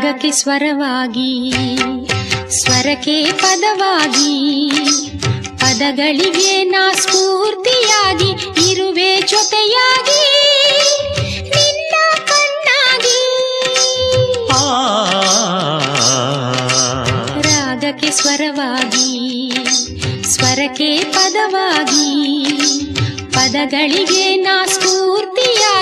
ರಾಗಕ್ಕೆ ಸ್ವರವಾಗಿ, ಸ್ವರಕ್ಕೆ ಪದವಾಗಿ, ಪದಗಳಿಗೆ ನಾ ಸ್ಫೂರ್ತಿಯಾಗಿ ಇರುವೆ ಜೊತೆಯಾಗಿ ನಿನ್ನ ಕಣ್ಣಾಗಿ. ರಾಗಕ್ಕೆ ಸ್ವರವಾಗಿ, ಸ್ವರಕ್ಕೆ ಪದವಾಗಿ, ಪದಗಳಿಗೆ ನಾ ಸ್ಫೂರ್ತಿಯಾಗಿ